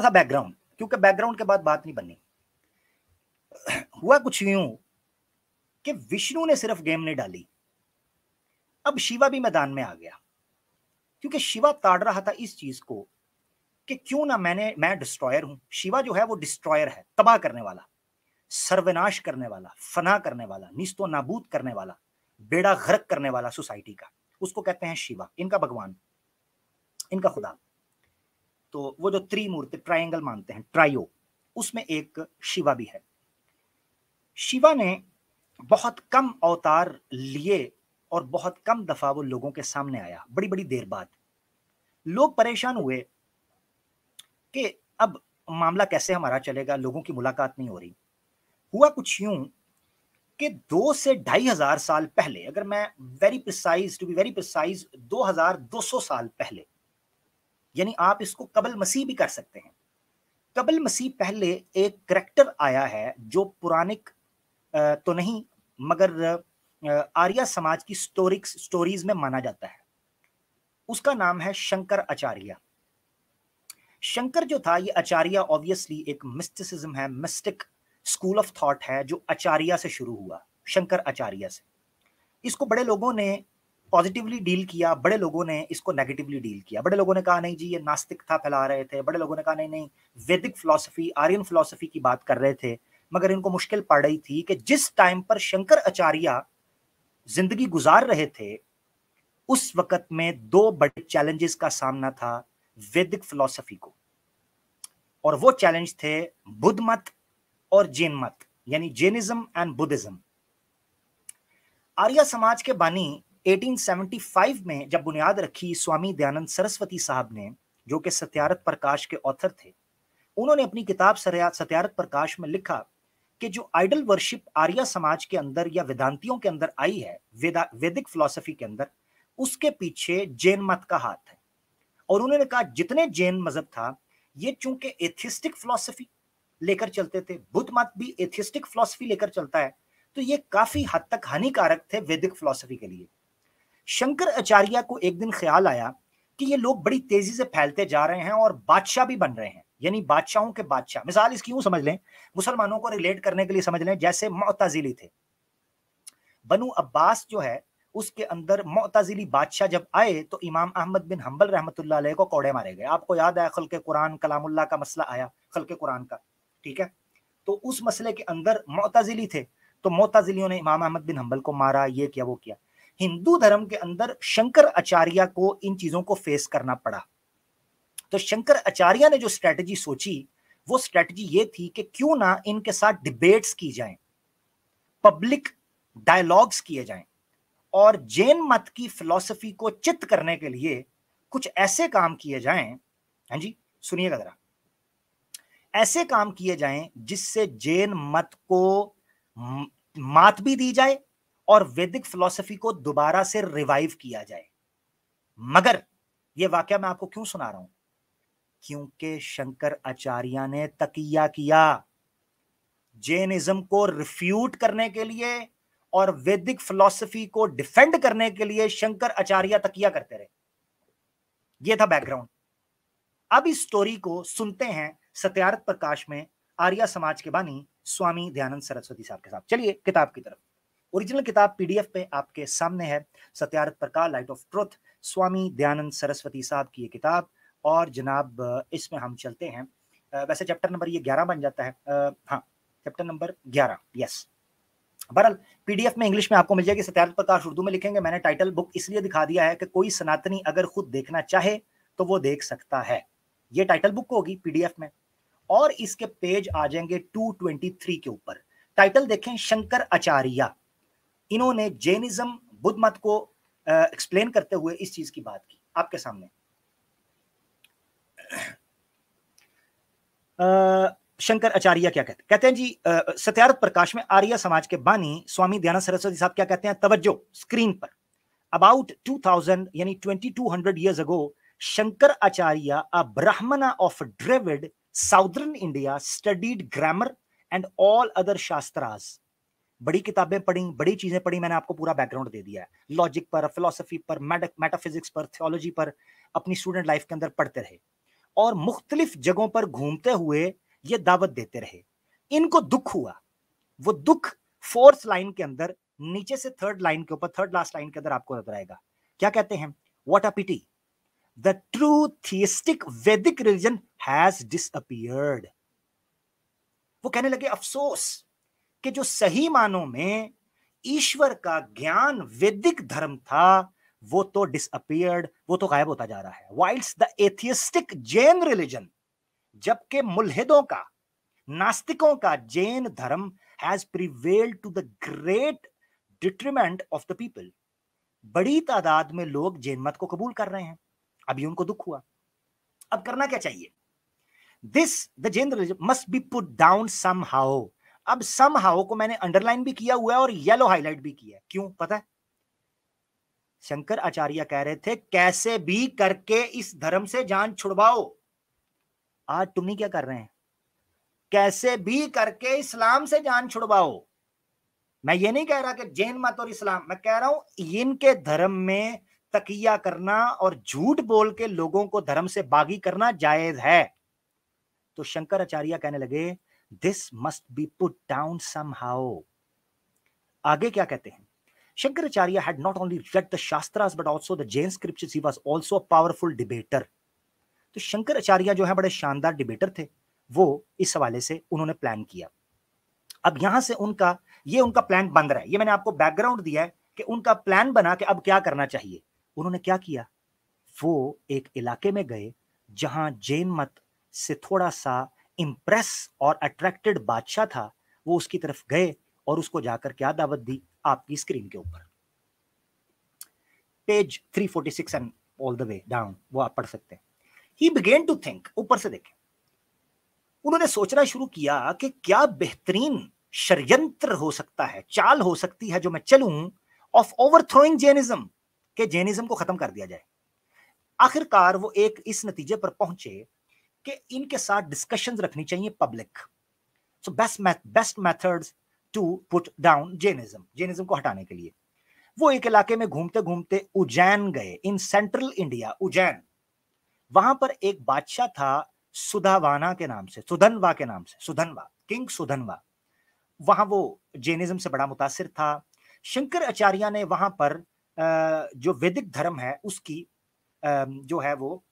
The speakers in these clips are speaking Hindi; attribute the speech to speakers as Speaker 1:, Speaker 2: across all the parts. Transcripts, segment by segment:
Speaker 1: थोड़ा सा बैकग्राउंड, क्योंकि बैकग्राउंड के बाद बात नहीं बननी। हुआ कुछ यूं कि विष्णु ने सिर्फ गेम नहीं डाली, अब शिवा भी मैदान में आ गया, क्योंकि शिवा ताड़ रहा था इस चीज को कि क्यों ना मैं डिस्ट्रॉयर हूं। शिवा जो है वो डिस्ट्रॉयर है, तबाह करने वाला, सर्वनाश करने वाला, फना करने वाला, निस्तो नाबूद करने वाला, बेड़ा गर्क करने वाला सोसाइटी का, उसको कहते हैं शिवा, इनका भगवान, इनका खुदा। तो वो जो त्रिमूर्ति ट्रायंगल मानते हैं, ट्रायो, उसमें एक शिवा भी है। शिवा ने बहुत कम अवतार लिए और बहुत कम दफा वो लोगों के सामने आया, बड़ी बड़ी देर बाद। लोग परेशान हुए कि अब मामला कैसे हमारा चलेगा, लोगों की मुलाकात नहीं हो रही। हुआ कुछ यूं कि 2 से 2,500 साल पहले, अगर मैं टू बी वेरी प्रिसाइज 2200 साल पहले, यानी आप इसको कबल मसीह भी कर सकते हैं। कबल मसीह पहले एक करैक्टर आया है जो पुराणिक तो नहीं मगर आर्य समाज की स्टोरीज में माना जाता है। उसका नाम है शंकर आचार्य। शंकर जो था, ये आचार्य ऑब्वियसली एक मिस्टिसिज्म है, मिस्टिक स्कूल ऑफ थॉट है जो आचार्य से शुरू हुआ, शंकर आचार्य से। इसको बड़े लोगों ने पॉजिटिवली डील किया, बड़े लोगों ने इसको नेगेटिवली डील किया। बड़े लोगों ने कहा नहीं जी ये नास्तिकता फैला रहे थे, बड़े लोगों ने कहा नहीं नहीं वैदिक फिलॉसफी, आर्यन फिलॉसफी की बात कर रहे थे। मगर इनको मुश्किल पड़ रही थी कि जिस टाइम पर शंकर आचार्य जिंदगी गुजार रहे थे, उस वक्त में 2 बड़े चैलेंजेस का सामना था वैदिक फिलॉसफी को, और वो चैलेंज थे बुद्ध मत और जैन मत, यानी Jainism and Buddhism. Arya Samaj के बानी 1875 में जब बुनियाद रखी स्वामी दयानंद सरस्वती साहब ने, जो कि सत्यार्थ प्रकाश के ऑथर थे, उन्होंने अपनी किताब सत्यार्थ प्रकाश में लिखा कि जो आइडल वर्शिप आर्य समाज के अंदर या वेदांतियों के अंदर आई है, वैदिक फिलॉसफी के अंदर, उसके पीछे जैन मत का हाथ है। और उन्होंने कहा जितने जैन मजहब था, ये चूंकि एथिस्टिक फिलॉसफी लेकर चलते थे, बुद्ध मत भी एथिस्टिक फिलॉसफी लेकर चलता है, तो ये काफी हद तक हानिकारक थे वैदिक फिलॉसफी के लिए। शंकर आचार्य को एक दिन ख्याल आया कि ये लोग बड़ी तेजी से फैलते जा रहे हैं और बादशाह भी बन रहे हैं, यानी बादशाहों के बादशाह। मिसाल इसकी यूं समझ लें, मुसलमानों को रिलेट करने के लिए समझ लें, जैसे मुअतजिली थे, बनु अब्बास जो है उसके अंदर मुअतजिली बादशाह जब आए तो इमाम अहमद बिन हंबल रहमतुल्लाह अलैह को कोड़े मारे गए। आपको याद है खल्के कुरान कलामुल्लाह का मसला आया, खल्के कुरान का, ठीक है। तो उस मसले के अंदर मुअतजिली थे, तो मुअतजिलियों ने इमाम अहमद बिन हंबल को मारा, ये किया वो किया। हिंदू धर्म के अंदर शंकर आचार्य को इन चीजों को फेस करना पड़ा। तो शंकर आचार्य ने जो स्ट्रेटजी सोची, वो स्ट्रेटजी ये थी कि क्यों ना इनके साथ डिबेट्स की जाएं, पब्लिक डायलॉग्स किए जाएं, और जैन मत की फिलॉसफी को चित्त करने के लिए कुछ ऐसे काम किए जाएं, हाँ जी सुनिएगा जरा, ऐसे काम किए जाएं जिससे जैन मत को मात भी दी जाए और वैदिक फिलॉसफी को दोबारा से रिवाइव किया जाए। मगर यह वाकया मैं आपको क्यों सुना रहा हूं, क्योंकि शंकर आचार्य ने तकिया किया जैनिज्म को रिफ्यूट करने के लिए और वैदिक फिलॉसफी को डिफेंड करने के लिए। शंकर आचार्य तकिया करते रहे, यह था बैकग्राउंड। अब इस स्टोरी को सुनते हैं सत्यार्थ प्रकाश में आर्य समाज के बानी स्वामी दयानंद सरस्वती साहब के साथ। चलिए किताब की तरफ। ओरिजिनल किताब पीडीएफ पे आपके सामने है, Satyarth Prakash light of truth, Swami Dayanand Saraswati साहब की ये किताब। और जनाब इसमें हम चलते हैं, वैसे चैप्टर नंबर ये 11 बन जाता है, हाँ चैप्टर नंबर 11, यस। बहरहाल पीडीएफ में इंग्लिश में आपको मिल जाएगी, सत्यार्थ प्रकाश उर्दू में लिखेंगे। मैंने टाइटल बुक इसलिए दिखा दिया है कि कोई सनातनी अगर खुद देखना चाहे तो वो देख सकता है। ये टाइटल बुक होगी पीडीएफ में, और इसके पेज आ जाएंगे 223 के ऊपर। टाइटल देखें, शंकर आचार्य। इन्होंने जैनिज्म बुद्ध मत को एक्सप्लेन करते हुए इस चीज की बात की आपके सामने। शंकर आचार्य क्या कहते हैं जी, सत्यार्थ प्रकाश में आर्य समाज के बानी स्वामी दयानंद सरस्वती साहब क्या कहते हैं, तवज्जो स्क्रीन पर। अबाउट 2000 यानी 2200 years ago, Shankar Acharya, a Brahmana of Dravid, Southern India, studied grammar and all other shastras. बड़ी किताबें पढ़ी, बड़ी चीजें पढ़ी, मैंने आपको पूरा बैकग्राउंड दे दिया है, लॉजिक पर, फिलोसफी पर, मेटाफिजिक्स पर, थियोलॉजी पर, अपनी स्टूडेंट लाइफ के अंदर पढ़ते रहे। और मुख्तलिफ जगहों पर घूमते हुए ये दावत देते रहे। इनको दुख हुआ, वो दुख फोर्थ लाइन के अंदर नीचे से थर्ड लाइन के ऊपर, थर्ड लास्ट लाइन के अंदर आपको नजर आएगा। क्या कहते हैं? What a pity, the true theistic Vedic religion has disappeared. वो कहने लगे अफसोस कि जो सही मानों में ईश्वर का ज्ञान वैदिक धर्म था वो तो डिसअपीयर्ड, वो तो गायब होता जा रहा है। Whilst the atheistic Jain religion, जबकि मुल्हिदों का, नास्तिकों का जैन धर्म has prevailed to the great detriment of the people. बड़ी तादाद में लोग जैन मत को कबूल कर रहे हैं। अभी उनको दुख हुआ, अब करना क्या चाहिए? This the Jain religion must be put down somehow. अब समहाउ को मैंने अंडरलाइन भी किया हुआ है और येलो हाईलाइट भी किया है। क्यों पता है? शंकर आचार्य कह रहे थे कैसे भी करके इस धर्म से जान छुड़वाओ। आज तुम नहीं क्या कर रहे हैं? कैसे भी करके इस्लाम से जान छुड़वाओ। मैं ये नहीं कह रहा कि जैन मत और इस्लाम, मैं कह रहा हूं इनके धर्म में तकिया करना और झूठ बोल के लोगों को धर्म से बागी करना जायज है। तो शंकराचार्य कहने लगे this must be put down somehow. आगे क्या कहते हैं? Shankaracharya had not only read the Shastras but also the Jain scriptures. He was also a powerful debater. तो शंकराचार्य जो है बड़े शानदार डिबेटर थे। वो इस हवाले से उन्होंने प्लान किया। अब यहां से उनका प्लान बन रहा है। ये मैंने आपको बैकग्राउंड दिया है कि उनका प्लान बना कि अब क्या करना चाहिए। उन्होंने क्या किया? वो एक इलाके में गए जहां जैन मत से थोड़ा सा इंप्रेस और अट्रैक्टेड बादशाह था। वो उसकी तरफ गए और उसको जाकर क्या दावत दी? आपकी स्क्रीन के ऊपर page 346 and all the way down, वो आप पढ़ सकते हैं। He began to think, ऊपर से देखें, उन्होंने सोचना शुरू किया कि क्या बेहतरीन षड्यंत्र हो सकता है, चाल हो सकती है जो मैं चलूं ऑफ ओवरथ्रोइंग जैनिज्म, के जैनिज्म को खत्म कर दिया जाए। आखिरकार वो एक इस नतीजे पर पहुंचे कि इनके साथ डिस्कशंस रखनी चाहिए public. So best methods to put down Jainism को हटाने के लिए वो एक इलाके में घूमते घूमते उज्जैन गए, इन सेंट्रल इंडिया, उज्जैन। वहां पर एक बादशाह था सुधनवा के नाम से, सुधनवा, किंग सुधनवा। वहां वो जैनिज्म से बड़ा मुतासिर था। शंकराचार्य ने वहां पर जो वैदिक धर्म है उसकी जो है वो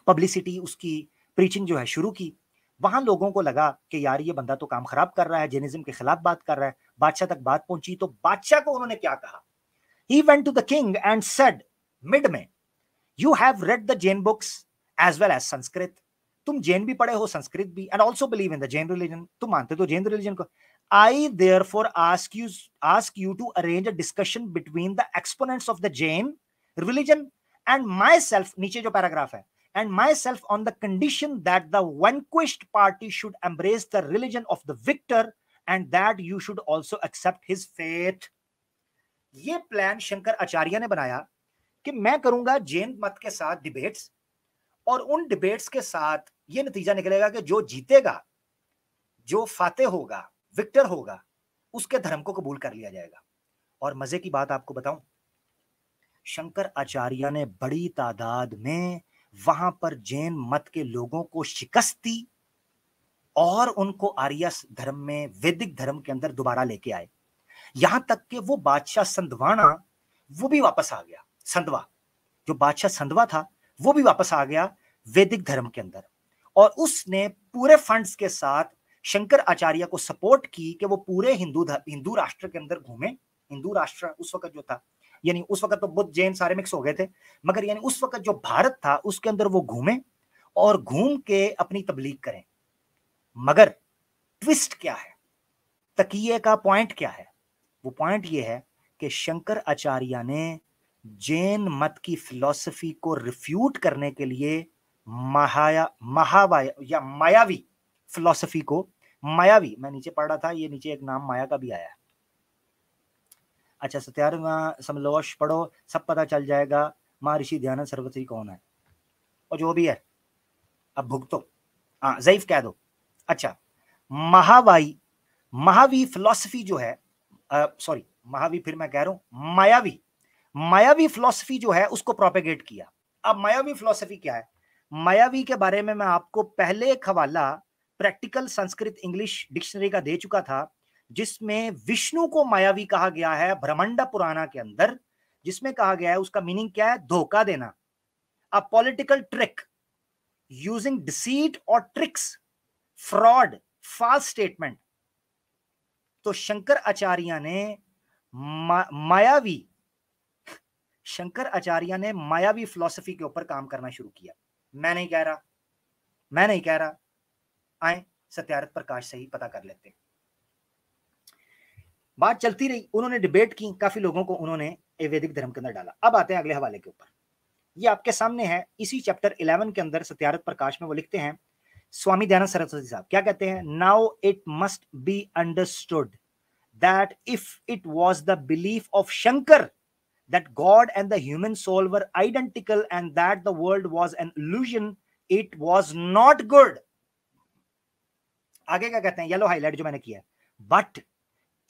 Speaker 1: पब्लिसिटी, उसकी प्रीचिंग जो है शुरू की। वहां लोगों को लगा कि यार ये बंदा तो काम खराब कर रहा है, जैनिज्म के खिलाफ बात कर रहा है। बादशाह तक बात पहुंची तो बादशाह को उन्होंने क्या कहा? He went to the king and said, mid में, you have read the Jain books as well as Sanskrit. तुम जैन भी पढ़े हो, संस्कृत भी, and also believe in the Jain religion. तुम मानते हो जैन रिलीजन को। I therefore ask you to arrange a discussion between the exponents of the Jain religion and myself, नीचे जो पैराग्राफ है, and myself on the condition that the vanquished party should embrace the religion of the victor and that you should also accept his faith. ये प्लान शंकर आचार्य ने बनाया कि मैं करूंगा जैन मत के साथ डिबेट्स, और उन डिबेट्स के साथ ये नतीजा निकलेगा कि जो जीतेगा, जो फातेह होगा, विक्टर होगा, उसके धर्म को कबूल कर लिया जाएगा। और मजे की बात आपको बताऊं, शंकर आचार्य ने बड़ी तादाद में वहां पर जैन मत के लोगों को शिकस्त दी और उनको आर्य धर्म में, वैदिक धर्म के अंदर दोबारा लेके आए। यहां तक कि वो बादशाह संधवाना वो भी वापस आ गया। संधवा, जो बादशाह संधवा था, वो भी वापस आ गया वैदिक धर्म के अंदर, और उसने पूरे फंड्स के साथ शंकर आचार्य को सपोर्ट की कि वो पूरे हिंदू राष्ट्र के अंदर घूमे। हिंदू राष्ट्र उस वक्त जो था, यानी उस वक्त तो बुद्ध जैन सारे मिक्स हो गए थे, मगर यानी उस वक्त जो भारत था उसके अंदर वो घूमे और घूम के अपनी तबलीग करें। मगर ट्विस्ट क्या है, तकिए का पॉइंट क्या है? वो पॉइंट ये है कि शंकर आचार्य ने जैन मत की फिलॉसफी को रिफ्यूट करने के लिए मायावी फिलॉसफी को, मायावी, मैं नीचे पढ़ रहा था, ये नीचे एक नाम माया का भी आया है। अच्छा, 17वां समलोश पढ़ो, सब पता चल जाएगा महर्षि दयानंद सरस्वती कौन है, और जो भी है अब भुगतो, हाँ ज़ईफ कह दो। अच्छा, महावी फिलॉसफी जो है, सॉरी महावी, फिर मैं कह रहा हूं मायावी फिलॉसफी जो है उसको प्रोपेगेट किया। अब मायावी फिलॉसफी क्या है? मायावी के बारे में मैं आपको पहले एक हवाला प्रैक्टिकल संस्कृत इंग्लिश डिक्शनरी का दे चुका था, जिसमें विष्णु को मायावी कहा गया है ब्रह्मांड पुराना के अंदर, जिसमें कहा गया है उसका मीनिंग क्या है, धोखा देना, a political trick using deceit और ट्रिक्स, फ्रॉड, फॉल्स स्टेटमेंट। तो शंकर आचार्य ने मायावी फिलॉसफी के ऊपर काम करना शुरू किया। मैं नहीं कह रहा, आए सत्यार्थ प्रकाश से ही पता कर लेते। बात चलती रही, उन्होंने डिबेट की, काफी लोगों को उन्होंने वैदिक धर्म के अंदर डाला। अब आते हैं अगले हवाले के ऊपर, ये आपके सामने है, इसी चैप्टर 11 के अंदर सत्यार्थ प्रकाश में वो लिखते हैं, स्वामी दयानंद सरस्वती साहब क्या कहते हैं, now it must be understood that if it was the belief of Shankar that God and the human soul were identical and that the world was an illusion, it was not good. आगे क्या कहते हैं, येलो हाईलाइट जो मैंने किया, but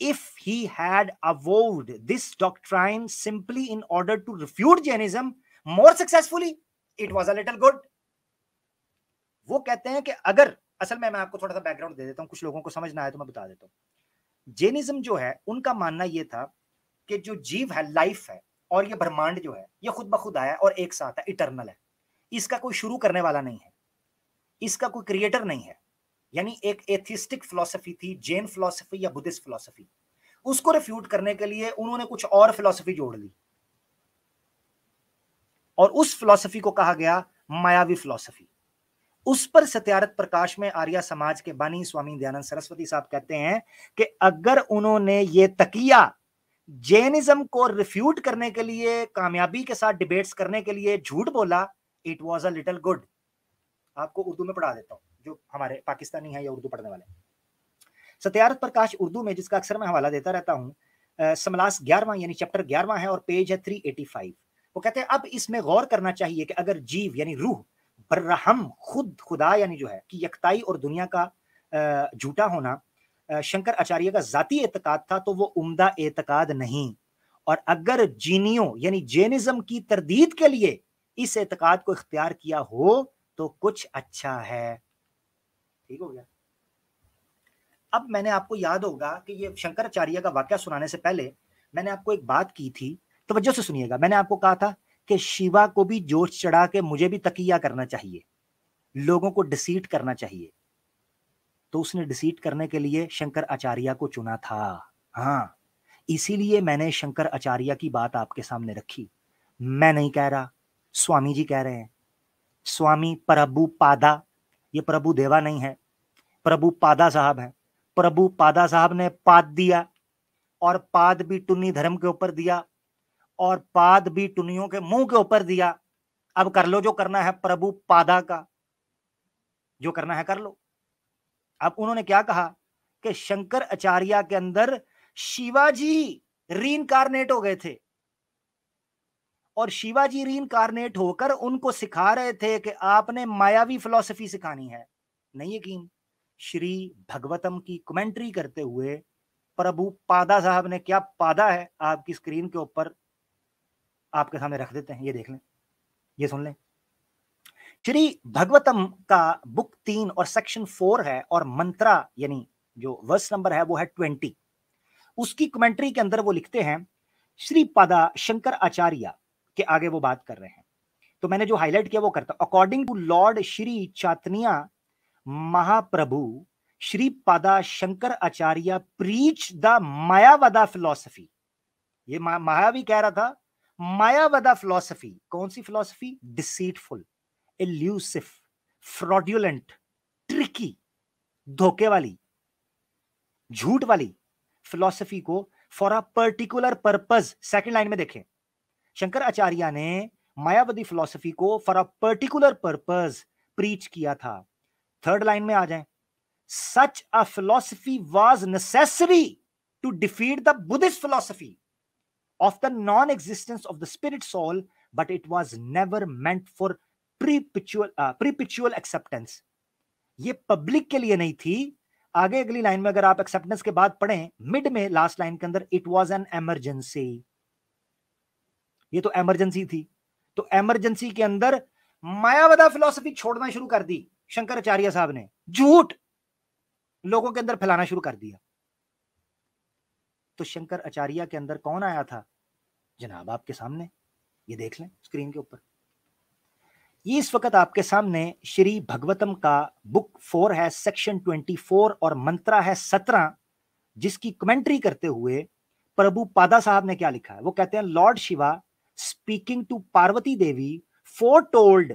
Speaker 1: if he had avowed this doctrine simply in order to refute Jainism more successfully, it was a little good. वो कहते हैं कि अगर, असल में मैं आपको थोड़ा सा बैकग्राउंड दे देता हूं, कुछ लोगों को समझ ना आए तो मैं बता देता हूं। जैनिज्म जो है उनका मानना ये था कि जो जीव है, लाइफ है, और ये ब्रह्मांड जो है ये खुद ब खुद आया और एक साथ है, इटर्नल है, इसका कोई शुरू करने वाला नहीं है, इसका कोई क्रिएटर नहीं है। यानी एक एथिस्टिक फिलॉसफी थी, जैन फिलॉसफी या बुद्धिस्ट फिलॉसफी, उसको रिफ्यूट करने के लिए उन्होंने कुछ और फिलॉसफी जोड़ ली और उस फिलॉसफी को कहा गया मायावी फिलॉसफी। उस पर सत्यार्थ प्रकाश में आर्य समाज के बानी स्वामी दयानंद सरस्वती साहब कहते हैं कि अगर उन्होंने ये तकिया जैनिज्म को रिफ्यूट करने के लिए, कामयाबी के साथ डिबेट्स करने के लिए झूठ बोला, it was a little good. आपको उर्दू में पढ़ा देता हूं, जो हमारे पाकिस्तानी हैं या उर्दू पढ़ने वाले। सत्यार्थ प्रकाश उर्दू में, जिसका अक्सर मैं हवाला देता रहता हूं, समलास 11वां यानी चैप्टर 11वां है और पेज है 385। वो कहते हैं अब इसमें गौर करना चाहिए कि अगर जीव यानी रूह, बर्रहम, खुद खुदा यानी जो है कि यकताई और दुनिया का झूठा होना शंकर आचार्य का जाती एतकाद था, तो वो उम्दा एतकाद नहीं। और अगर जीनियों यानी जैनिज्म की तरदीद के लिए इस एतकाद को इख्तियार किया हो तो कुछ अच्छा है। ठीक हो गया। अब मैंने आपको याद होगा कि ये शंकराचार्य का वाकया सुनाने से पहले मैंने आपको एक बात की थी, तवज्जो से सुनिएगा। मैंने आपको कहा था कि शिवा को भी जोश चढ़ा के मुझे भी तकिया करना चाहिए, लोगों को डिसीट करना चाहिए, तो उसने डिसीट करने के लिए शंकर आचार्य को चुना था। हाँ, इसीलिए मैंने शंकर आचार्य की बात आपके सामने रखी। मैं नहीं कह रहा, स्वामी जी कह रहे हैं। स्वामी प्रभु पादा, ये प्रभु देवा नहीं है, प्रभु पादा साहब है। प्रभु पादा साहब ने पाद दिया और पाद भी टुन्नी धर्म के ऊपर दिया और पाद भी टुन्नियों के मुंह के ऊपर दिया। अब कर लो जो करना है, प्रभु पादा का जो करना है कर लो। अब उन्होंने क्या कहा कि शंकर आचार्य के अंदर शिवाजी रीइंकारनेट हो गए थे और शिवाजी रीइंकारनेट होकर उनको सिखा रहे थे कि आपने मायावी फिलॉसफी सिखानी है। नहीं यकीन, श्री भगवतम की कमेंट्री करते हुए प्रभु पादा साहब ने, क्या पादा है आपकी स्क्रीन के ऊपर आपके सामने रख देते हैं, ये देख लें, ये सुन लें। श्री भगवतम का बुक 3 और सेक्शन 4 है और मंत्रा यानी जो वर्स नंबर है वो है 20। उसकी कमेंट्री के अंदर वो लिखते हैं, श्री पादा शंकर आचार्य के आगे वो बात कर रहे हैं, तो मैंने जो हाईलाइट किया वो करता। According to lord Shri Chaitanya Mahaprabhu, Shri Pada Shankar Acharya preach the Mayavada philosophy. ये मायावी कह रहा था मायावदा फिलॉसफी। कौन सी philosophy? Deceitful, elusive, fraudulent, tricky, धोखे वाली, झूठ वाली फिलॉसफी को for a particular purpose. Second line में देखें, शंकर आचार्य ने मायावादी फिलॉसफी को for a particular purpose preach किया था। थर्ड लाइन में आ जाएं, such a philosophy was necessary to defeat the Buddhist philosophy of the non-existence of the spirit soul, but it was never meant for perpetual acceptance. ये पब्लिक के लिए नहीं थी। आगे अगली लाइन में अगर आप एक्सेप्टेंस के बाद पढ़ें, मिड में लास्ट लाइन के अंदर, इट वाज एन एमरजेंसी। ये तो एमरजेंसी थी, तो एमरजेंसी के अंदर मायावदा फिलॉसफी छोड़ना शुरू कर दी शंकराचार्य साहब ने, झूठ लोगों के अंदर फैलाना शुरू कर दिया। तो शंकराचार्य के अंदर कौन आया था जनाब? आपके सामने ये देख लें स्क्रीन के ऊपर। ये इस वक्त आपके सामने श्री भगवतम का बुक 4 है, सेक्शन 24 और मंत्रा है 17, जिसकी कमेंट्री करते हुए प्रभु पादा साहब ने क्या लिखा है। वो कहते हैं, lord Shiva speaking to Parvati Devi foretold,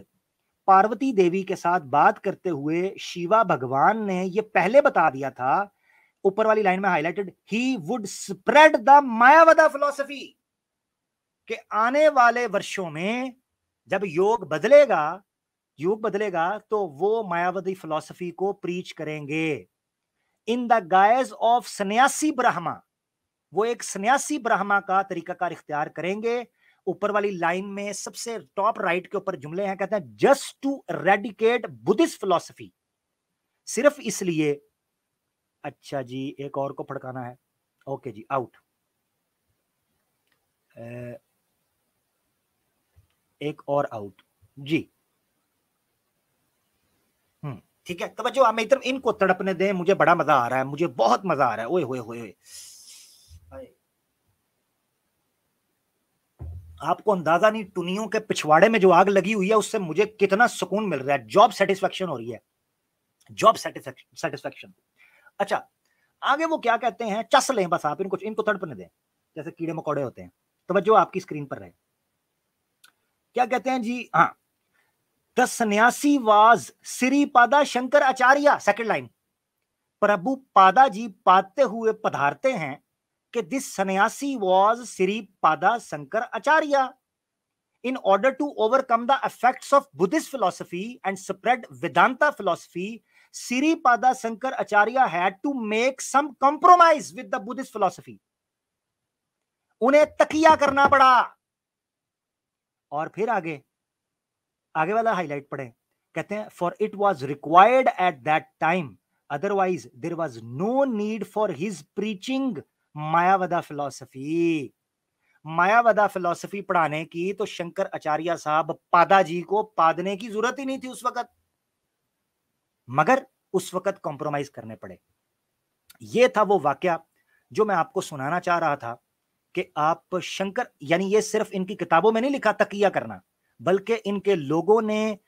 Speaker 1: Parvati Devi के साथ बात करते हुए शिवा भगवान ने ये पहले बता दिया था, ऊपर वाली लाइन में highlighted, he would spread the Mayavada philosophy, कि आने वाले वर्षों में जब योग बदलेगा तो वो मायावती फिलॉसफी को प्रीच करेंगे इन द गाइज ऑफ सन्यासी ब्रह्मा, वो एक सन्यासी ब्रह्मा का तरीकाकार इख्तियार करेंगे। ऊपर वाली लाइन में सबसे टॉप राइट के ऊपर जुमले हैं, कहते हैं just to eradicate Buddhist philosophy, सिर्फ इसलिए। अच्छा जी, एक और को फड़काना है, ओके जी, आउट। एक और आउट जी, ठीक है। तवज्जो, आप इधर इनको तड़पने दें, मुझे बड़ा मजा आ रहा है, मुझे बहुत मजा आ रहा है। ओए होए होए, आपको अंदाजा नहीं, टुनियों के पिछवाड़े में जो आग लगी हुई है उससे मुझे कितना सुकून मिल रहा है, जॉब सेटिस्फेक्शन हो रही है, जॉब सेटिस्फेक्शन। अच्छा, आगे वो क्या कहते हैं, चस लें बस आप इनको तड़पने दें जैसे कीड़े मकोड़े होते हैं। तवज्जो आपकी स्क्रीन पर रहे, क्या कहते हैं जी। हाँ, the sannyasi was Shripada Shankar Acharya, second line, Prabhu Pada ji पाते हुए पधारते हैं कि this sannyasi was Shripada Shankar Acharya, in order to overcome the effects of Buddhist philosophy and spread Vedanta philosophy, Sripada Shankaracharya had to make some compromise with the Buddhist philosophy. उन्हें तकिया करना पड़ा। और फिर आगे वाला हाईलाइट पढ़े, कहते हैं for it was required at that time, otherwise there was no need for his preaching Mayavada philosophy. Mayavada philosophy पढ़ाने की तो शंकर आचार्य साहब पादा जी को पादने की जरूरत ही नहीं थी उस वक्त, मगर उस वक्त कॉम्प्रोमाइज करने पड़े। यह था वो वाकया जो मैं आपको सुनाना चाह रहा था कि आप शंकर, यानी ये सिर्फ इनकी किताबों में नहीं लिखा तकिया करना, बल्कि इनके लोगों ने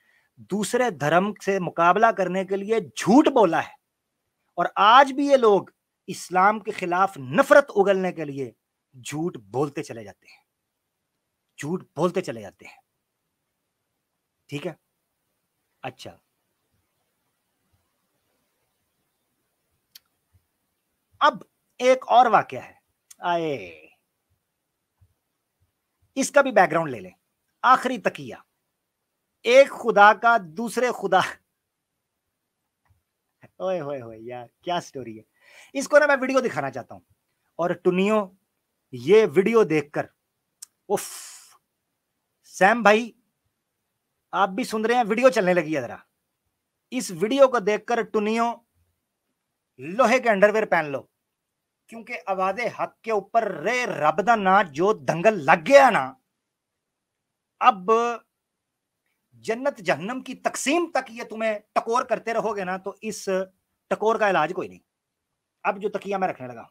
Speaker 1: दूसरे धर्म से मुकाबला करने के लिए झूठ बोला है, और आज भी ये लोग इस्लाम के खिलाफ नफरत उगलने के लिए झूठ बोलते चले जाते हैं, झूठ बोलते चले जाते हैं। ठीक है, अच्छा, अब एक और वाकया है, आए इसका भी बैकग्राउंड ले लें। आखिरी तकिया, एक खुदा का दूसरे खुदा, ओए होए होए यार क्या स्टोरी है। इसको ना मैं वीडियो दिखाना चाहता हूं, और टुनियो ये वीडियो देखकर, उफ, सैम भाई आप भी सुन रहे हैं, वीडियो चलने लगी है जरा। इस वीडियो को देखकर टुनियो लोहे के अंडरवेयर पहन लो, क्योंकि आवाज़े हक के ऊपर रे रब दा ना जो दंगल लग गया ना, अब जन्नत जहन्नम की तकसीम तक ये तुम्हें टकोर करते रहोगे ना, तो इस टकोर का इलाज कोई नहीं। अब जो तकिया मैं रखने लगा,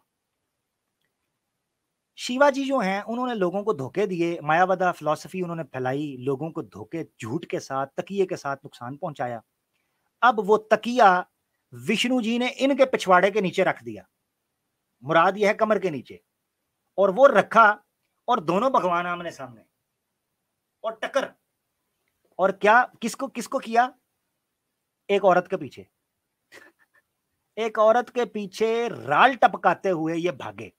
Speaker 1: शिवाजी जो हैं उन्होंने लोगों को धोखे दिए, मायावदा फिलॉसफी उन्होंने फैलाई, लोगों को धोखे झूठ के साथ तकिए के साथ नुकसान पहुंचाया। अब वो तकिया विष्णु जी ने इनके पिछवाड़े के नीचे रख दिया, मुराद यह है कमर के नीचे, और वो रखा और दोनों भगवान आमने सामने और टक्कर। और क्या किसको किसको किया? एक औरत के पीछे एक औरत के पीछे राल टपकाते हुए ये भागे।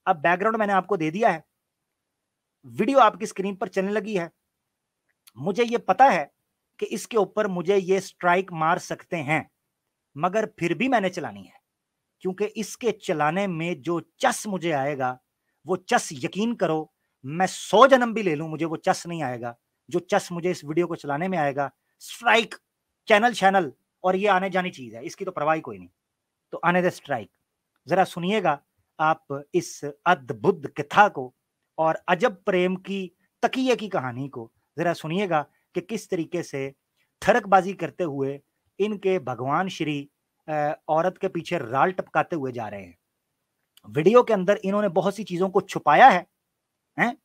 Speaker 1: अब बैकग्राउंड मैंने आपको दे दिया है, वीडियो आपकी स्क्रीन पर चलने लगी है। मुझे ये पता है कि इसके ऊपर मुझे ये स्ट्राइक मार सकते हैं, मगर फिर भी मैंने चलानी है, क्योंकि इसके चलाने में जो चस मुझे आएगा, वो चस यकीन करो मैं 100 जन्म भी ले लूं, मुझे वो चस नहीं आएगा जो चस मुझे इस वीडियो को चलाने में आएगा। स्ट्राइक चैनल और ये आने जानी चीज है, इसकी तो परवाह कोई नहीं, तो आने दे स्ट्राइक। जरा सुनिएगा आप इस अद्भुत कथा को और अजब प्रेम की तकिए की कहानी को, जरा सुनिएगा कि किस तरीके से ठरकबाजी करते हुए इनके भगवान श्री औरत के पीछे राल टपकाते हुए जा रहे हैं। वीडियो के अंदर इन्होंने बहुत सी चीजों को छुपाया है, हैं?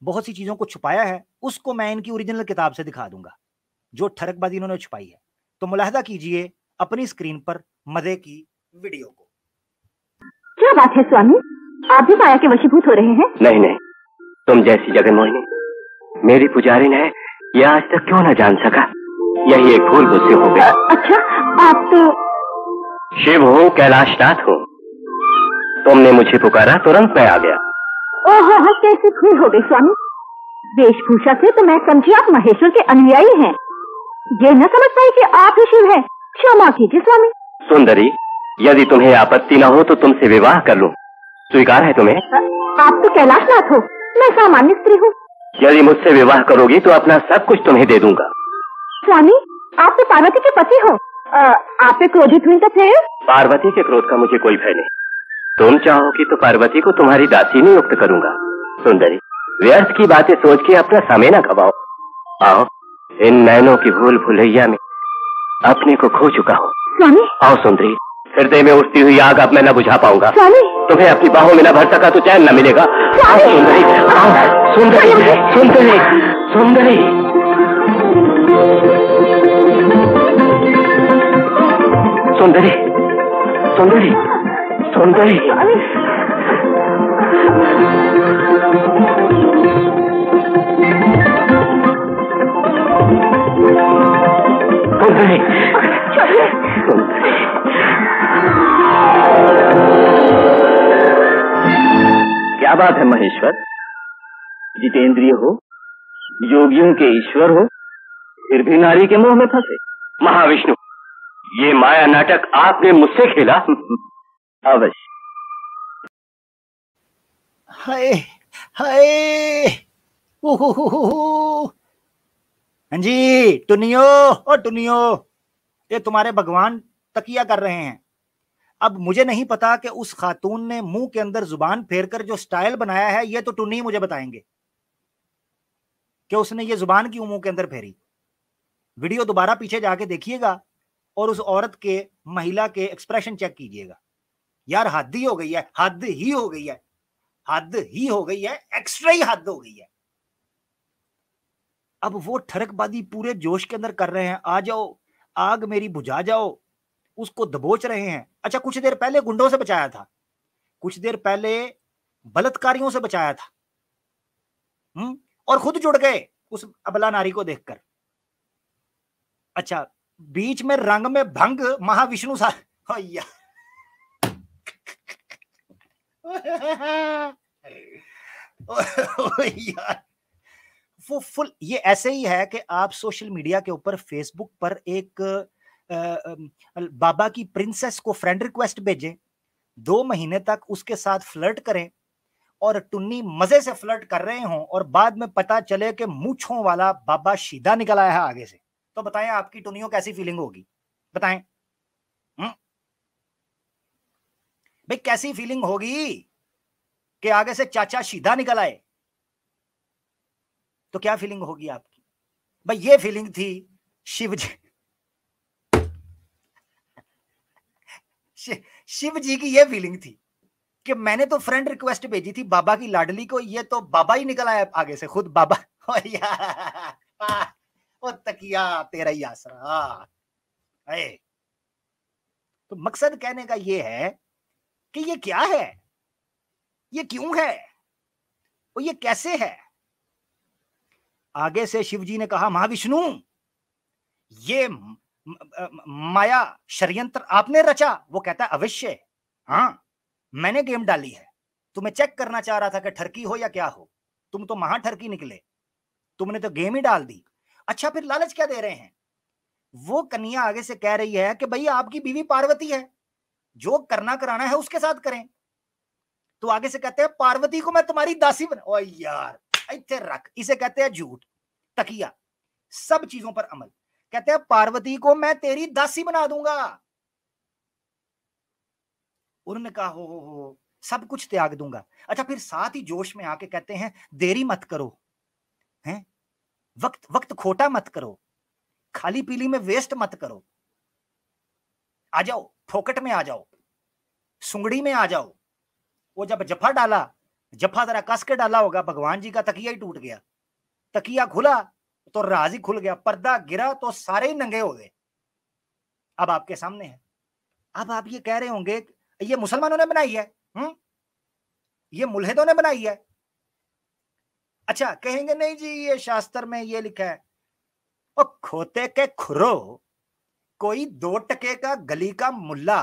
Speaker 1: बहुत सी चीजों को छुपाया है, उसको मैं इनकी ओरिजिनल किताब से दिखा दूंगा जो ठरकबाजी इन्होंने छुपाई है। तो मुलाहिदा कीजिए अपनी स्क्रीन पर मजे की वीडियो को।
Speaker 2: क्या बात है स्वामी, आप भी माया के वशीभूत हो रहे हैं?
Speaker 3: नहीं नहीं, तुम जैसी जगह मोहिनी मेरी पुजारी है यह आज तक क्यों न जान सका। यही एक भूल मुझसे हो गई।
Speaker 2: अच्छा, आप तो
Speaker 3: शिव हूँ, कैलाशनाथ हूँ। तुमने मुझे पुकारा, तुरंत मैं आ गया।
Speaker 2: ओहो, कैसी भूल हो गई स्वामी। वेशभूषा से तो मैं समझी आप महेश्वर के अनुयायी हैं। ये न समझ पाई कि आप ही शिव हैं। क्षमा कीजिए स्वामी।
Speaker 3: सुंदरी, यदि तुम्हें आपत्ति न हो तो तुमसे विवाह कर लूं। स्वीकार है तुम्हें?
Speaker 2: आप तो कैलाशनाथ हो, मैं सामान्य स्त्री हूँ।
Speaker 3: यदि मुझसे विवाह करोगी तो अपना सब कुछ तुम्हें दे दूंगा।
Speaker 2: स्वामी, आप तो पार्वती के पति हो, आप पे क्रोधित हुई तो फिर?
Speaker 3: पार्वती के क्रोध का मुझे कोई भय नहीं। तुम चाहोगी तो पार्वती को तुम्हारी दासी नियुक्त करूंगा। सुंदरी, व्यर्थ की बातें सोच के अपना समय न गवाओ। आओ, इन नैनों की भूल भुलैया में अपने को खो चुका हो।
Speaker 2: स्वामी,
Speaker 3: आओ सुंदरी, हृदय में उठती हुई आग अब मैं न बुझा पाऊंगा।
Speaker 2: स्वामी,
Speaker 3: तुम्हें अपनी बाहों में न भर सका तो चैन न मिलेगा। आओ सुंदरी, आओ सुंदरी, सुंदरी, सुंदरी। सुंदरी, सुंदरी, सुंदरी। सुंदरी, क्या बात है महेश्वर, जितेंद्रिय हो, योगियों के ईश्वर हो, फिर भी नारी के मोह में फंसे। महाविष्णु, ये माया नाटक आपने मुझसे खेला। अवश्य।
Speaker 1: हाय हाय, हाँ जी टुनियो, ओ टुनियो, ये तुम्हारे भगवान तकिया कर रहे हैं। अब मुझे नहीं पता कि उस खातून ने मुंह के अंदर जुबान फेरकर जो स्टाइल बनाया है, ये तो टुनी मुझे बताएंगे कि उसने ये जुबान क्यों मुंह के अंदर फेरी। वीडियो दोबारा पीछे जाके देखिएगा और उस औरत के, महिला के एक्सप्रेशन चेक कीजिएगा। यार हद ही हो गई है, हद ही हो गई है, हद ही हो गई है, एक्स्ट्रा ही हद हो गई है। अब वो ठरकबाजी पूरे जोश के अंदर कर रहे हैं, आ जाओ आग मेरी बुझा जाओ, उसको दबोच रहे हैं। अच्छा, कुछ देर पहले गुंडों से बचाया था, कुछ देर पहले बलात्कारियों से बचाया था, और खुद जुड़ गए उस अबला नारी को देखकर। अच्छा, बीच में रंग में भंग महाविष्णु सा यार यार वो फुल, ये ऐसे ही है कि आप सोशल मीडिया के ऊपर, फेसबुक पर एक बाबा की प्रिंसेस को फ्रेंड रिक्वेस्ट भेजें, 2 महीने तक उसके साथ फ्लर्ट करें और टुन्नी मजे से फ्लर्ट कर रहे हों और बाद में पता चले कि मूंछों वाला बाबा सीधा निकल आया है आगे से, तो बताएं आपकी टुन्नियों कैसी फीलिंग होगी? बताएं भाई, कैसी फीलिंग होगी कि आगे से चाचा सीधा निकल आए? तो क्या फीलिंग होगी आपकी? भाई ये फीलिंग थी शिव जी, शिव जी की ये फीलिंग थी कि मैंने तो फ्रेंड रिक्वेस्ट भेजी थी बाबा की लाडली को, ये तो बाबा ही निकल आया आगे से, खुद बाबा। ओ तकिया तेरा ही आसरा। तो मकसद कहने का ये है कि ये क्या है, ये क्यों है और ये कैसे है। आगे से शिव जी ने कहा, महाविष्णु ये माया षड्यंत्र आपने रचा? वो कहता है अवश्य, हाँ मैंने गेम डाली है, तुम्हें चेक करना चाह रहा था कि ठरकी हो या क्या हो, तुम तो महा ठरकी निकले, तुमने तो गेम ही डाल दी। अच्छा, फिर लालच क्या दे रहे हैं? वो कन्या आगे से कह रही है कि भाई आपकी बीवी पार्वती है, जो करना कराना है उसके साथ करें। तो आगे से कहते हैं पार्वती को मैं तुम्हारी दासी बना। ओ यार इत्थे रख, इसे कहते हैं झूठ, तकिया, सब चीजों पर अमल। कहते हैं पार्वती को मैं तेरी दासी बना दूंगा। उन्होंने कहा हो सब कुछ त्याग दूंगा। अच्छा, फिर साथ ही जोश में आके कहते हैं देरी मत करो, हैं वक्त खोटा मत करो, खाली पीली में वेस्ट मत करो। आ जाओ, फोकट में आ जाओ, सुंगड़ी में आ जाओ। वो जब जफा डाला, जफा जरा कस के डाला होगा, भगवान जी का तकिया ही टूट गया। तकिया खुला तो राज ही खुल गया, पर्दा गिरा तो सारे ही नंगे हो गए। अब आपके सामने है। अब आप ये कह रहे होंगे ये मुसलमानों ने बनाई है, ये मुल्हिदों ने बनाई है। अच्छा, कहेंगे नहीं जी ये शास्त्र में ये लिखा है। और खोते के खुरो, कोई 2 टके का गली का मुल्ला,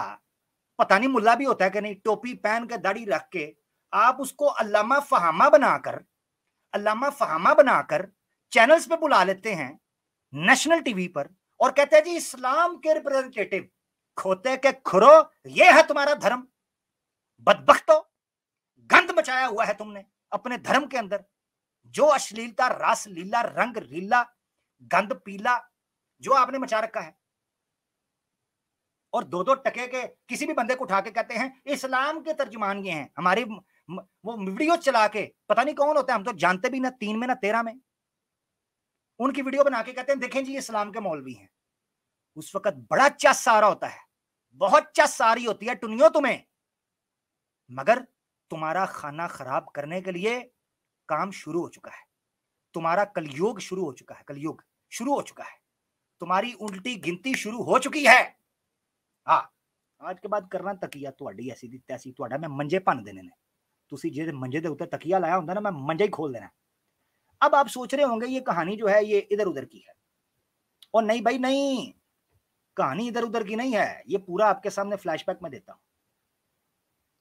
Speaker 1: पता नहीं मुल्ला भी होता है कि नहीं, टोपी पहन के दाढ़ी रख के आप उसको अल्लामा फहामा बनाकर चैनल्स पे बुला लेते हैं, नेशनल टीवी पर, और कहते हैं जी इस्लाम के रिप्रेजेंटेटिव। खोते के खुरो, ये है तुम्हारा धर्म। बदबख्तो, गंद मचाया हुआ है तुमने अपने धर्म के अंदर। जो अश्लीलता, रास लीला, रंग रीला, गंद पीला जो आपने मचा रखा है। और 2-2 टके के किसी भी बंदे को उठा के कहते हैं इस्लाम के तर्जुमान ये हैं। हमारी वो वीडियो चला के, पता नहीं कौन होता है, हम तो जानते भी ना 3 में ना 13 में, उनकी वीडियो बना के कहते हैं देखें जी इस्लाम के मौलवी हैं। उस वक्त बड़ा चस आ रहा होता है, बहुत चस आ रही होती है टुनियो तुम्हें, मगर तुम्हारा खाना खराब करने के लिए काम शुरू हो चुका है। तुम्हारा कलयुग शुरू हो चुका है, कलयुग शुरू हो चुका है, तुम्हारी उल्टी गिनती शुरू हो चुकी है। हाँ, आज के बाद करना तकिया ਤੁਹਾਡੀ ਐਸੀ ਦੀ ਤੈਸੀ, ਤੁਹਾਡਾ मैं ਮੰਜੇ ਭੰਨ देने ने। ਤੁਸੀਂ ਜੇ ਮੰਜੇ ਦੇ ਉੱਤੇ तकिया लाया ਹੁੰਦਾ ना, मैं मंजा ही खोल देना। अब आप सोच रहे होंगे ये कहानी जो है ये इधर उधर की है, और नहीं भाई नहीं, कहानी इधर उधर की नहीं है। ये पूरा आपके सामने फ्लैशबैक में देता हूं,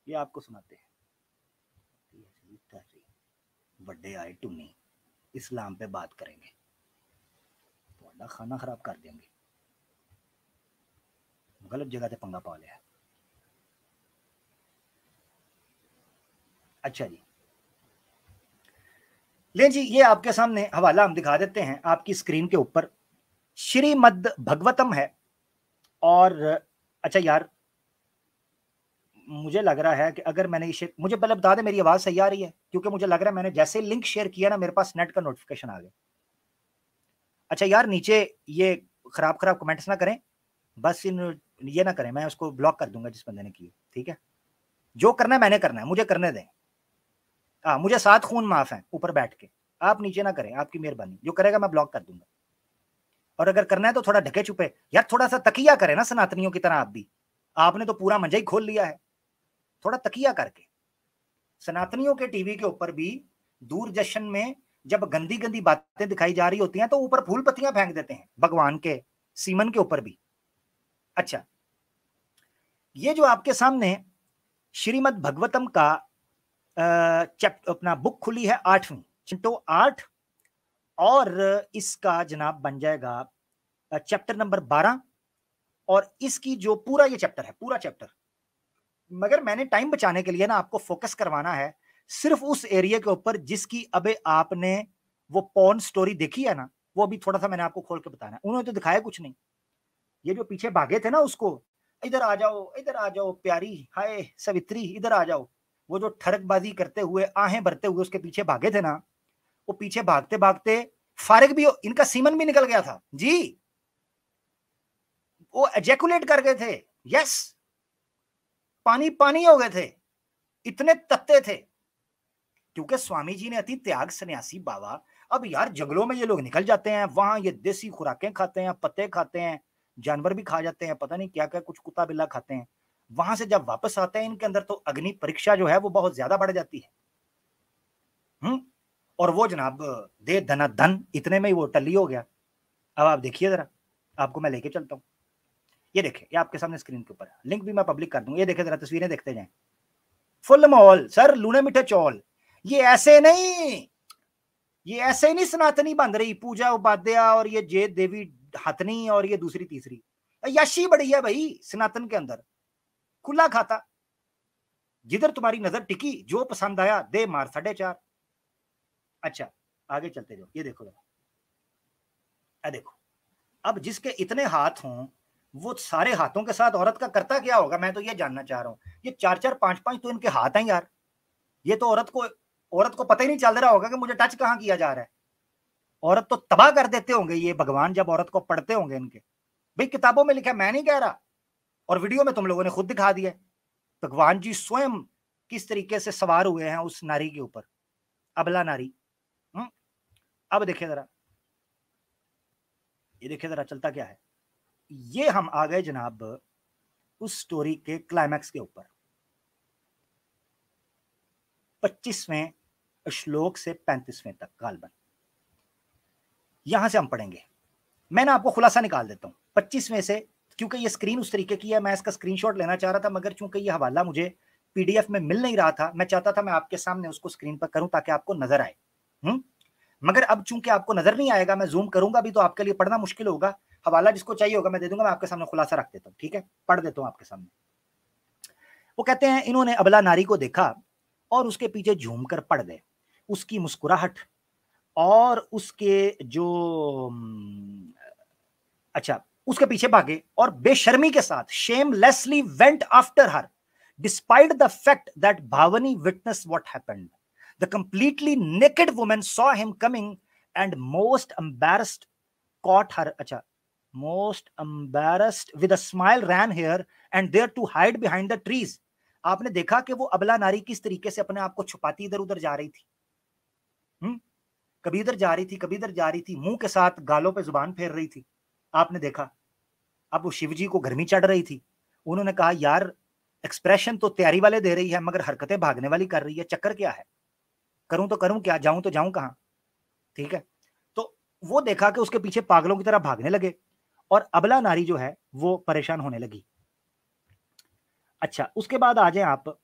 Speaker 1: ये आपको सुनाते हैं। बड़े आए टुन्नी, इस्लाम पे बात करेंगे, तो खाना खराब कर देंगे, गलत जगह से पंगा पा लिया। अच्छा जी, ले जी, ये आपके सामने हवाला हम दिखा देते हैं आपकी स्क्रीन के ऊपर। श्रीमद् भगवतम है। और अच्छा यार, मुझे लग रहा है कि अगर मैंने इसे, मुझे पहले बता दें मेरी आवाज सही आ रही है, क्योंकि मुझे लग रहा है मैंने जैसे लिंक शेयर किया ना, मेरे पास नेट का नोटिफिकेशन आ गया। अच्छा यार, नीचे ये खराब कमेंट्स ना करें, बस ये ना करें, मैं उसको ब्लॉक कर दूंगा जिस बंदे ने किए, ठीक है। जो करना है मैंने करना है, मुझे करने दें। मुझे 7 खून माफ है ऊपर बैठ के, आप नीचे ना करें, आपकी मेहरबानी। जो करेगा मैं ब्लॉक कर दूंगा। और अगर करना है तो थोड़ा ढके छुपे यार, थोड़ा सा तकिया करें ना सनातनियों की तरह आप भी। आपने तो पूरा मंजा ही खोल लिया है, थोड़ा तकिया करके। सनातनियों के टीवी के ऊपर भी दूरदर्शन में जब गंदी गंदी बातें दिखाई जा रही होती हैं तो ऊपर फूल पत्तियां फेंक देते हैं भगवान के सीमन के ऊपर भी। अच्छा, ये जो आपके सामने श्रीमद् भगवतम का अपना बुक खुली है 8वीं, चिंटो 8, और इसका जनाब बन जाएगा चैप्टर नंबर 12। और इसकी जो पूरा ये चैप्टर है, पूरा चैप्टर, मगर मैंने टाइम बचाने के लिए ना आपको फोकस करवाना है सिर्फ उस एरिया के ऊपर जिसकी अबे आपने वो पॉर्न स्टोरी देखी है ना, वो अभी थोड़ा सा मैंने आपको खोल के बताना है। उन्होंने तो दिखाया कुछ नहीं। ये जो पीछे भागे थे ना उसको, इधर आ जाओ प्यारी, हाय सवित्री, इधर आ जाओ। वो जो ठरकबाजी करते हुए, आहें भरते हुए उसके पीछे भागे थे ना, वो पीछे भागते भागते फारिग भी, इनका सीमन भी निकल गया था जी, वो एजैकुलेट कर गए थे। यस, पानी पानी हो गए थे, इतने तत्ते थे। क्योंकि स्वामी जी ने अति त्याग सन्यासी बाबा। अब यार जंगलों में ये लोग निकल जाते हैं, वहां ये देसी खुराकें खाते हैं, पत्ते खाते हैं, जानवर भी खा जाते हैं, पता नहीं क्या क्या, कुछ कुत्ता बिल्ला खाते हैं। वहां से जब वापस आते हैं इनके अंदर तो अग्नि परीक्षा जो है वो बहुत ज्यादा बढ़ जाती है। और वो जनाब दे धना धन, इतने में ही वो टल्ली हो गया। अब आप देखिए जरा, आपको मैं लेके चलता हूँ। ये देखिए, ये आपके सामने स्क्रीन के ऊपर, लिंक भी मैं पब्लिक कर दूंगा। ये देखे जरा, तस्वीरें देखते जाएं। फुल माहौल सर, लूने मीठे चौल। ये ऐसे नहीं सनातनी बन रही, पूजा उपाध्याय और ये जे देवी हथनी और ये दूसरी तीसरी यशी बड़ी है भाई सनातन के अंदर। खुला खाता, जिधर तुम्हारी नजर टिकी, जो पसंद आया दे मार 4.5। अच्छा, आगे चलते जाओ। ये देखो जरा, देखो, अब जिसके इतने हाथ हों वो सारे हाथों के साथ औरत का करता क्या होगा, मैं तो ये जानना चाह रहा हूँ। ये 4-4, 5-5 तो इनके हाथ हैं यार। ये तो औरत को पता ही नहीं चल रहा होगा कि मुझे टच कहाँ किया जा रहा है। औरत तो तबाह कर देते होंगे ये भगवान जब औरत को पढ़ते होंगे इनके। भाई किताबों में लिखा है, मैं नहीं कह रहा, और वीडियो में तुम लोगों ने खुद दिखा दिया। भगवान जी स्वयं किस तरीके से सवार हुए हैं उस नारी के ऊपर, अबला नारी। अब देखिए जरा, ये देखिए जरा चलता क्या है। ये हम आ गए जनाब उस स्टोरी के क्लाइमैक्स के ऊपर, 25वें श्लोक से 35वें तक गालबन। यहां से हम पढ़ेंगे। मैं ना आपको खुलासा निकाल देता हूं 25वें से, क्योंकि ये स्क्रीन उस तरीके की है, मैं इसका स्क्रीनशॉट लेना चाह रहा था, मगर चूंकि ये हवाला मुझे पीडीएफ में मिल नहीं रहा था, मैं चाहता था मैं आपके सामने उसको स्क्रीन पर करूं ताकि आपको नजर आए। मगर अब चूंकि आपको नजर नहीं आएगा, मैं जूम करूंगा भी तो आपके लिए पढ़ना मुश्किल होगा। हवाला जिसको चाहिए होगा मैं दे दूंगा, मैं आपके सामने खुलासा रख देता हूं, ठीक है, पढ़ देता हूं आपके सामने। वो कहते हैं, इन्होंने अबला नारी को देखा और उसके पीछे झूम कर पड़ गए। उसकी मुस्कुराहट और उसके जो अच्छा उसके पीछे भागे और बेशर्मी के साथ shamelessly went after her despite the fact that Bhavani witnessed what happened. The completely naked woman saw him coming and most embarrassed caught her most embarrassed with a smile ran here and there to hide behind the trees. आपने देखा कि वो अबला नारी किस तरीके से अपने आप को छुपाती इधर उधर जा रही थी। कभी इधर जा रही थी, कभी इधर जा रही थी, मुंह के साथ गालों पे जुबान फेर रही थी, आपने देखा। अब वो शिवजी को गर्मी चढ़ रही थी। उन्होंने कहा यार एक्सप्रेशन तो तैयारी वाले दे रही है मगर हरकतें भागने वाली कर रही है, चक्कर क्या है, करूं तो करूं क्या, जाऊं तो जाऊं कहां, ठीक है। तो वो देखा कि उसके पीछे पागलों की तरह भागने लगे और अबला नारी जो है वो परेशान होने लगी। अच्छा, उसके बाद आ जाए आप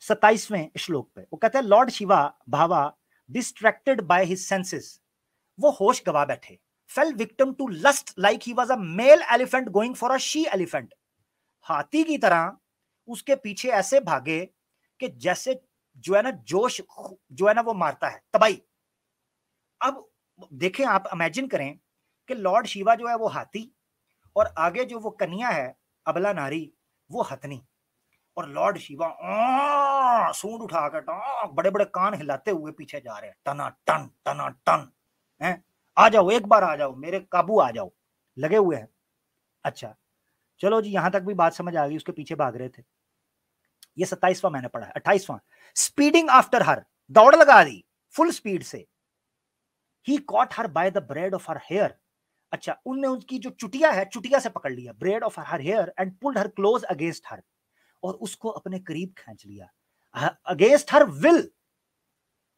Speaker 1: 27वें श्लोक पे। वो कहते हैं, lord Shiva Bhava distracted by his senses, वो होश गवा बैठे, fell victim to lust like he was a male elephant going for a she elephant. हाथी की तरह उसके पीछे ऐसे भागे कि जैसे जो है ना जोश जो है ना वो मारता है, तबाही। अब देखें, आप इमेजिन करें कि लॉर्ड शिवा जो है वो हाथी और आगे जो वो कन्या है अबला नारी वो हथनी, और लॉर्ड शिवा सूंड उठाकर बड़े बड़े कान हिलाते हुए पीछे जा रहे हैं, टना टन हैं, आ जाओ एक बार, आ जाओ मेरे काबू आ जाओ, लगे हुए हैं। अच्छा चलो जी, यहां तक भी बात समझ आ गई, उसके पीछे भाग रहे थे। ये 27वां मैंने पढ़ा है। 28वां, स्पीडिंग आफ्टर हर, दौड़ लगा दी फुल स्पीड से। He caught her by the braid of her hair, अच्छा उनने उसकी जो चुटिया है चुटिया से पकड़ लिया, braid of her hair and pulled her close against her, और उसको अपने करीब खींच लिया, अगेंस्ट हर विल,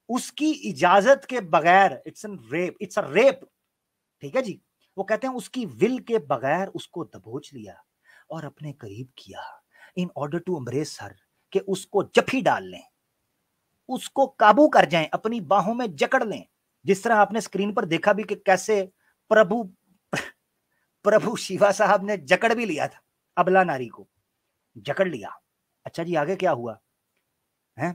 Speaker 1: उसकी इजाजत के बगैर। इट्स अ रेप, ठीक है जी। वो कहते हैं उसकी विल के बगैर उसको दबोच लिया और अपने करीब किया, इन ऑर्डर टू एम्ब्रेस हर, कि उसको जफी डाल लें, उसको काबू कर जाएं, अपनी बाहों में जकड़ लें। जिस तरह आपने स्क्रीन पर देखा भी कि कैसे प्रभु शिवा साहब ने जकड़ भी लिया था, अबला नारी को जकड़ लिया। अच्छा जी, आगे क्या हुआ है?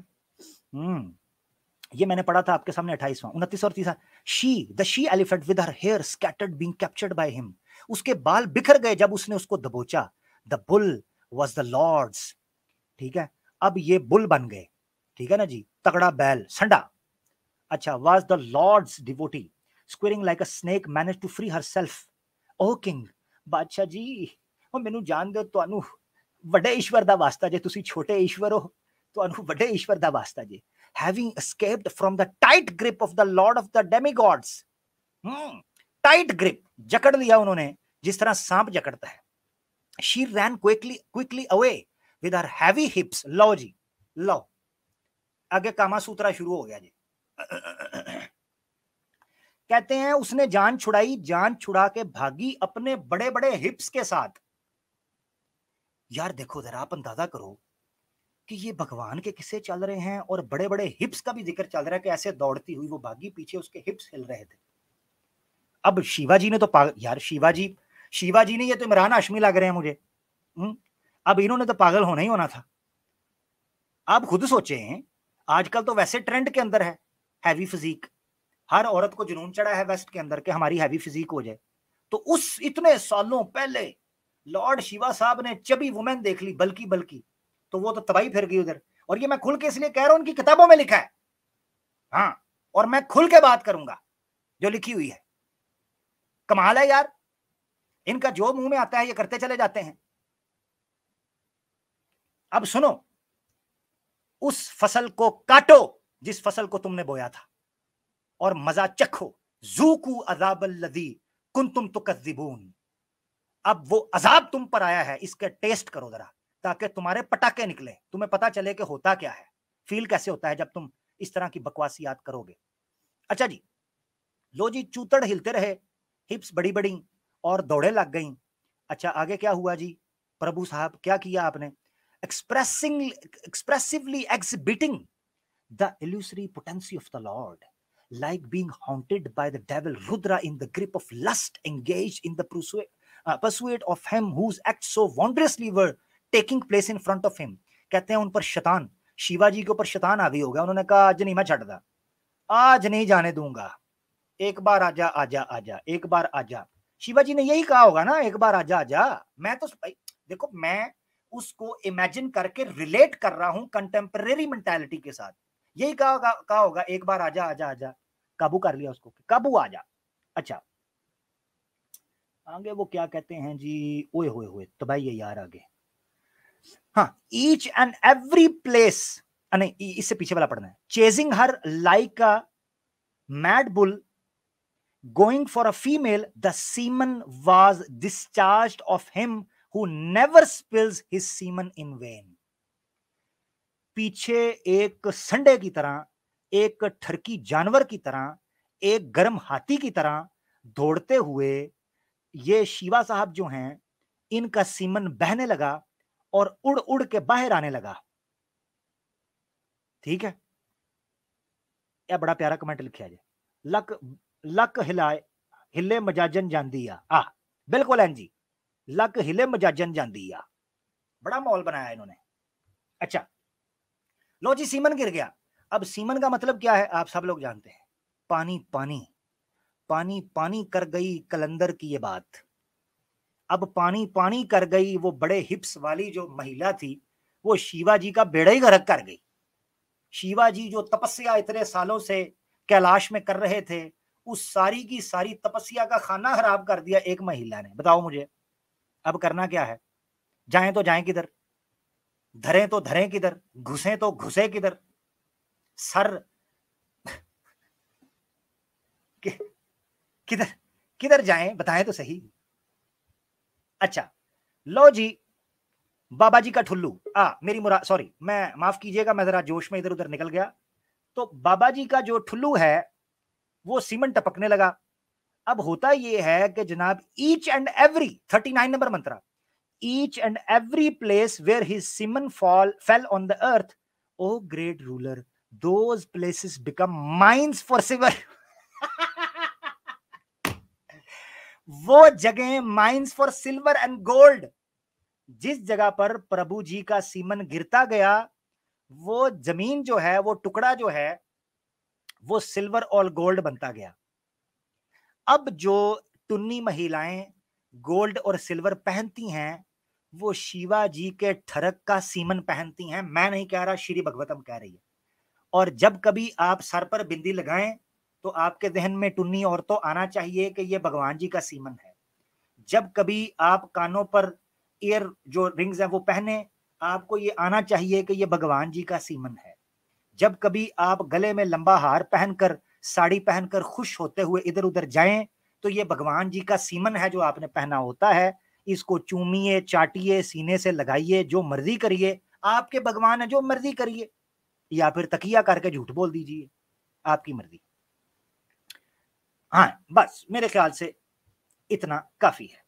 Speaker 1: ये मैंने पढ़ा था आपके सामने 28वां, 29 और 30। The she elephant with her hair scattered being captured by him, उसके बाल बिखर गए जब उसने उसको दबोचा। The bull was the lord's, ठीक है, अब ये बुल बन गए, ठीक है ना जी, तगड़ा बैल, संडा। अच्छा, was the lord's devotee squirming like a snake manage to free herself. O king, बादशाह जी ਉਹ ਮੈਨੂੰ ਜਾਣ ਦਿਓ, ਤੁਹਾਨੂੰ ਵੱਡੇ ਈਸ਼ਵਰ ਦਾ ਵਾਸਤਾ ਜੇ, ਤੁਸੀਂ ਛੋਟੇ ਈਸ਼ਵਰ ਹੋ, ਤੁਹਾਨੂੰ ਵੱਡੇ ਈਸ਼ਵਰ ਦਾ ਵਾਸਤਾ ਜੇ। Having escaped from the tight grip of the Lord of the demigods, tight grip, जकड़ लिया उन्होंने जिस तरह सांप जकड़ता है। She ran quickly away with her heavy hips. लो जी, लो आगे कामा सूत्रा शुरू हो गया जी। कहते हैं उसने जान छुड़ाई, जान छुड़ा के भागी अपने बड़े बड़े हिप्स के साथ। यार देखो जरा, आप अंदाजा करो कि ये भगवान के किस्से चल रहे हैं और बड़े बड़े हिप्स का भी जिक्र चल रहा है कि ऐसे दौड़ती हुई वो भागी, पीछे उसके हिप्स हिल रहे थे। अब शिवाजी ने तो यार शिवाजी ने, ये तो इमरान हाशमी लग रहे हैं मुझे। अब इन्होंने तो पागल होना ही होना था। आप खुद सोचें, आजकल तो वैसे ट्रेंड के अंदर है हैवी फिजिक, हर औरत को जुनून चढ़ा है वेस्ट के अंदर कि हमारी हैवी फिजिक हो जाए। तो उस इतने सालों पहले लॉर्ड शिवा साहब ने चबी वुमेन देख ली, बल्कि तो वो तो तबाही फिर गई उधर। और ये मैं खुल के इसलिए कह रहा हूं, उनकी किताबों में लिखा है, हाँ, और मैं खुल के बात करूंगा। जो लिखी हुई है। कमाल है यार, इनका जो मुंह में आता है ये करते चले जाते हैं। अब सुनो, उस फसल को काटो जिस फसल को तुमने बोया था, और मजा चखो। ज़ूकू अज़ाबल्लज़ी कुंतुम तुकज़्ज़िबून। अब वो अजाब तुम पर आया है, इसके टेस्ट करो जरा, ताकि तुम्हारे पटाखे निकले, तुम्हें पता चले कि होता क्या है, फील कैसे होता है जब तुम इस तरह की बकवासियात करोगे। अच्छा जी, लो जी, चूतड़ हिलते रहे, हिप्स बड़ी बड़ी और दौड़े लग गई। अच्छा, आगे क्या हुआ जी? प्रभु साहब क्या किया आपने? Expressively exhibiting the illusory potency of the Lord, like being haunted by the devil, Rudra in the grip of lust, engaged in the pursuit of him whose acts so wondrously were taking place in front of him। कहते हैं उन पर शैतान, शिवाजी के ऊपर शैतान आ गई होगा। उन्होंने कहा आज नहीं मैं छड़दा, आज नहीं जाने दूंगा, एक बार आजा आजा आजा, एक बार आजा। शिवाजी ने यही कहा होगा ना, एक बार आजा आजा। मैं तो देखो, मैं उसको इमेजिन करके रिलेट कर रहा हूं कंटेम्परेरी मेंटालिटी के साथ। यही कहा होगा, एक बार आजा आजा आजा, काबू कर लिया उसको, काबू आजा। अच्छा, आगे वो क्या कहते हैं जी? ओए होए होए तबाही है यार आगे। हाँ, ईच एंड एवरी प्लेस, नहीं इससे पीछे वाला पढ़ना है। Chasing her like a mad bull going for a female, the semen was discharged of him who never spills his semen in vain। पीछे एक संडे की तरह, एक ठरकी जानवर की तरह, एक गर्म हाथी की तरह दौड़ते हुए ये शिवा साहब जो हैं, इनका सीमन बहने लगा और उड़ उड़ के बाहर आने लगा। ठीक है, यह बड़ा प्यारा कमेंट लिखा है। लक लक हिलाए हिले मजाजन जांदी आ, बिल्कुल है जी, लक हिले मजाजन जांदी आ। बड़ा माहौल बनाया इन्होंने। अच्छा, लो जी, सीमन गिर गया। अब सीमन का मतलब क्या है आप सब लोग जानते हैं, पानी पानी पानी पानी कर गई कलंदर की ये बात। अब पानी पानी कर गई वो बड़े हिप्स वाली जो महिला थी, वो शिवाजी का बेड़ा ही गर्क कर गई। शिवाजी जो तपस्या इतने सालों से कैलाश में कर रहे थे, उस सारी की सारी तपस्या का खाना खराब कर दिया एक महिला ने। बताओ मुझे, अब करना क्या है? जाएं तो जाएं किधर, धरें तो धरें किधर, घुसें तो घुसे किधर, सर किधर किधर जाएं, बताएं तो सही। अच्छा, लो जी, बाबा जी का ठुल्लू, मेरी सॉरी, मैं माफ कीजिएगा, मैं जरा जोश में इधर उधर निकल गया। तो बाबा जी का जो ठुल्लू है वो सीमन टपकने लगा। अब होता ये है कि जनाब, each and every 39 number mantra, each and every place where his semen fell on the earth, O great ruler, those places become mines for silver. वो जगह mines for silver and gold. जिस जगह पर प्रभु जी का सीमन गिरता गया, वो जमीन जो है, वो टुकड़ा जो है, वो सिल्वर और गोल्ड बनता गया। अब जो टुन्नी महिलाएं गोल्ड और सिल्वर पहनती हैं, वो शिवा जी के ठरक का सीमन पहनती हैं। मैं नहीं कह रहा, श्री भगवतम कह रही है। और जब कभी आप सर पर बिंदी लगाएं तो आपके जहन में टुन्नी औरतों आना चाहिए कि ये भगवान जी का सीमन है। जब कभी आप कानों पर ईयर जो रिंग्स हैं वो पहने, आपको ये आना चाहिए कि ये भगवान जी का सीमन है। जब कभी आप गले में लंबा हार पहनकर, साड़ी पहनकर खुश होते हुए इधर उधर जाएं, तो ये भगवान जी का सीमन है जो आपने पहना होता है। इसको चूमिए, चाटिए, सीने से लगाइए, जो मर्जी करिए, आपके भगवान है, जो मर्जी करिए, या फिर तकिया करके झूठ बोल दीजिए, आपकी मर्जी। हाँ, बस मेरे ख्याल से इतना काफी है।